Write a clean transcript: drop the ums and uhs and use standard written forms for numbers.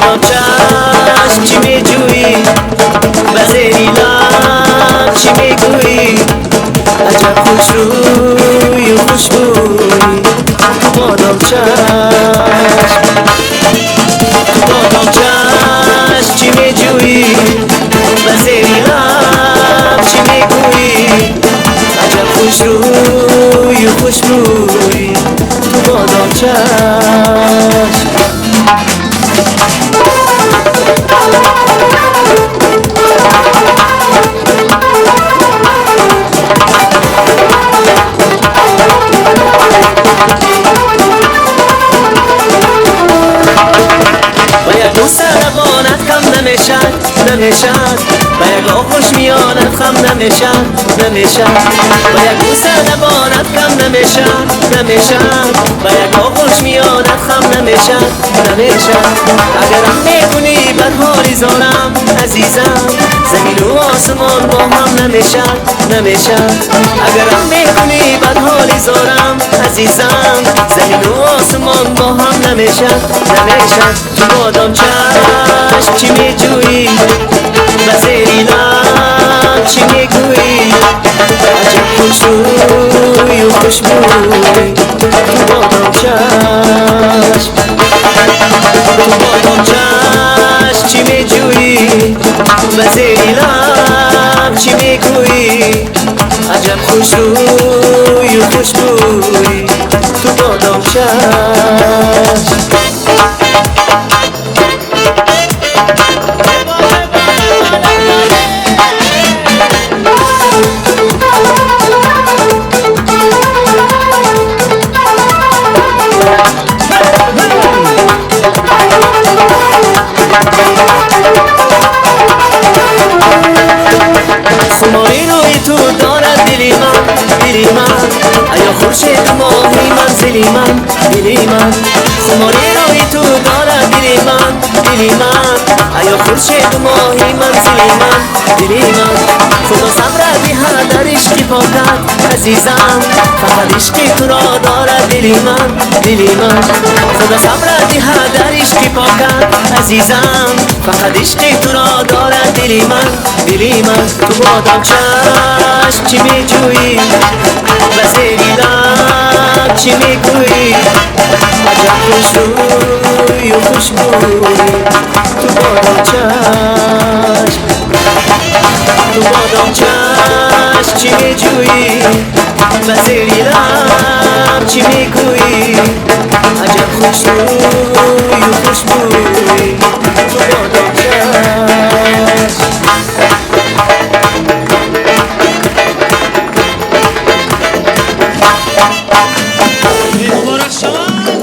بادام چشم چی میجویی، وزیری لب چی میگویی، عجب خوش روی و خوشبویی. تو بادام چشم، تو بادام چشم چی میجویی، وزیری لب چی میگویی، عجب خوش روی و خوشبویی. تو بادام چشم. با یک بوسه لبانت کم نمیشد، نمیشد. با یک آغوش میانت خم نمیشد، نمیشد. با یک بوسه لبانت کم نمیشد، نمیشد. با یک آغوش میانت خم نمیشد، نمیشد. اگرم میکنی بر حالی زارم عزیزم، زمین و آسمان با هم نمیشد، نمیشد. اگرم میکنی بر حالی زارم عزیزم، زمین و آسمان با هم نمیشد، نمیشد. تو بادام چشم چی میجویی، وزیری لب چی میگویی، عجب خوش روی و خوشبویی. تو بادام چشم، تو بادام چشم چی میجویی، وزیری لب چی میگویی، عجب خوش روی و خوشبویی. تو بادام چشم. خماری روی تو دارد دلی من، دلی من. ایا خورشید ماهی منزلی من، دلی من. خماری روی تو دارد دلی من، دلی من. ایا خورشید ماهی منزلی من، دلی من. خدا صبر دهد در عشقی پاکت عزیزم، فقط عشقی تو را دارد دلی من، دلی من. خدا صبر دهد در عشقی پاکت عزیزم، فقط عشقی تو را دارد دلی من، دلی من. تو بادام چشم چی میجویی، وزیری لب چی میگویی، عجب خوش روی و خوشبویی. تو بادام چشم، تو بادام چشم چی میجویی، وزیری لب چی میگویی، عجب خوش روی و خوشبویی. تو بادام چشم. مبارک شما.